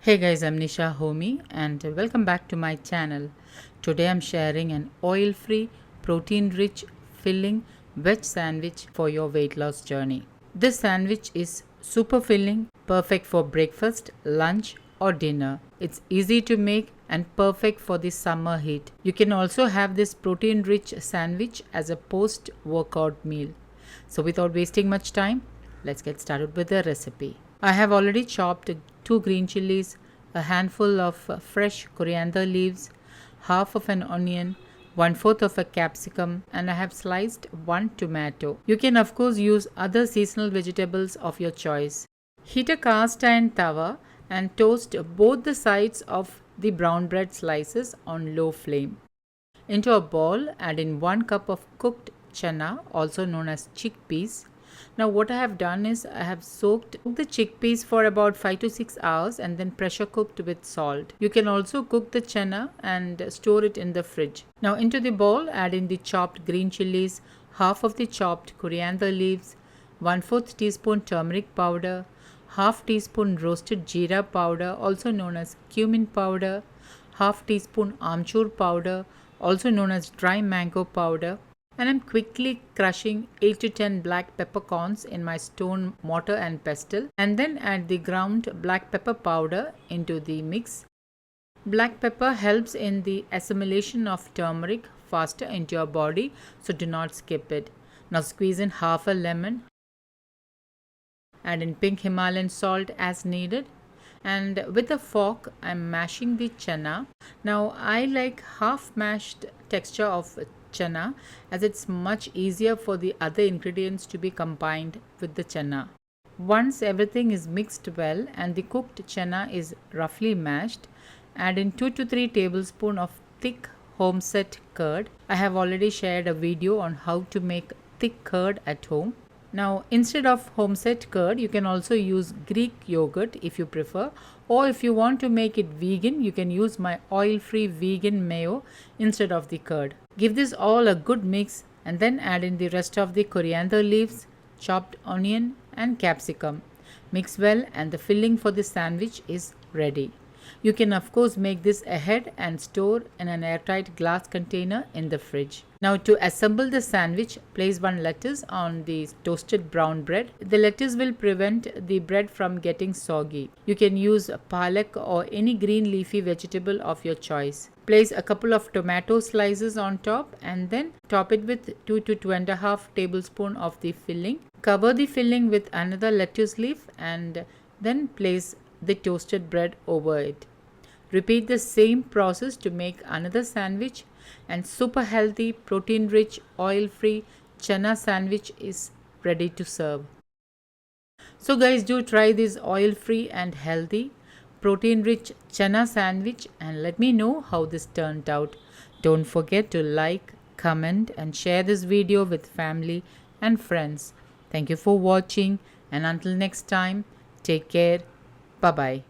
Hey guys, I'm Nisa Homey and welcome back to my channel. Today I'm sharing an oil-free, protein-rich, filling veg sandwich for your weight loss journey. This sandwich is super filling, perfect for breakfast, lunch or dinner. It's easy to make and perfect for the summer heat. You can also have this protein-rich sandwich as a post-workout meal. So without wasting much time, let's get started with the recipe. I have already chopped 2 green chilies, a handful of fresh coriander leaves, half of an onion, 1/4 of a capsicum, and I have sliced 1 tomato. You can of course use other seasonal vegetables of your choice. Heat a cast iron tawa and toast both the sides of the brown bread slices on low flame. Into a bowl, add in 1 cup of cooked chana, also known as chickpeas. Now what I have done is I have soaked the chickpeas for about 5 to 6 hours and then pressure cooked with salt. You can also cook the chana and store it in the fridge. Now into the bowl, add in the chopped green chilies, half of the chopped coriander leaves, 1/4 teaspoon turmeric powder, half teaspoon roasted jeera powder, also known as cumin powder, half teaspoon amchur powder, also known as dry mango powder, and I'm quickly crushing 8 to 10 black peppercorns in my stone mortar and pestle, and then add the ground black pepper powder into the mix. Black pepper helps in the assimilation of turmeric faster into your body, so do not skip it. Now squeeze in half a lemon, add in pink Himalayan salt as needed, and with a fork I'm mashing the chana. Now I like half mashed texture of chana as it's much easier for the other ingredients to be combined with the chana. Once everything is mixed well and the cooked chana is roughly mashed, add in 2 to 3 tablespoons of thick homeset curd. I have already shared a video on how to make thick curd at home. Now instead of homeset curd, you can also use Greek yogurt if you prefer, or if you want to make it vegan, you can use my oil-free vegan mayo instead of the curd. Give this all a good mix and then add in the rest of the coriander leaves, chopped onion and capsicum. Mix well and the filling for the sandwich is ready. You can of course make this ahead and store in an airtight glass container in the fridge. Now to assemble the sandwich, place 1 lettuce on the toasted brown bread. The lettuce will prevent the bread from getting soggy. You can use palak or any green leafy vegetable of your choice. Place a couple of tomato slices on top and then top it with 2 to 2.5 tablespoons of the filling. Cover the filling with another lettuce leaf and then place the toasted bread over it. Repeat the same process to make another sandwich, and super healthy, protein rich, oil free chana sandwich is ready to serve. So guys, do try this oil free and healthy protein rich chana sandwich and let me know how this turned out. Don't forget to like, comment and share this video with family and friends. Thank you for watching, and until next time, take care. Bye bye.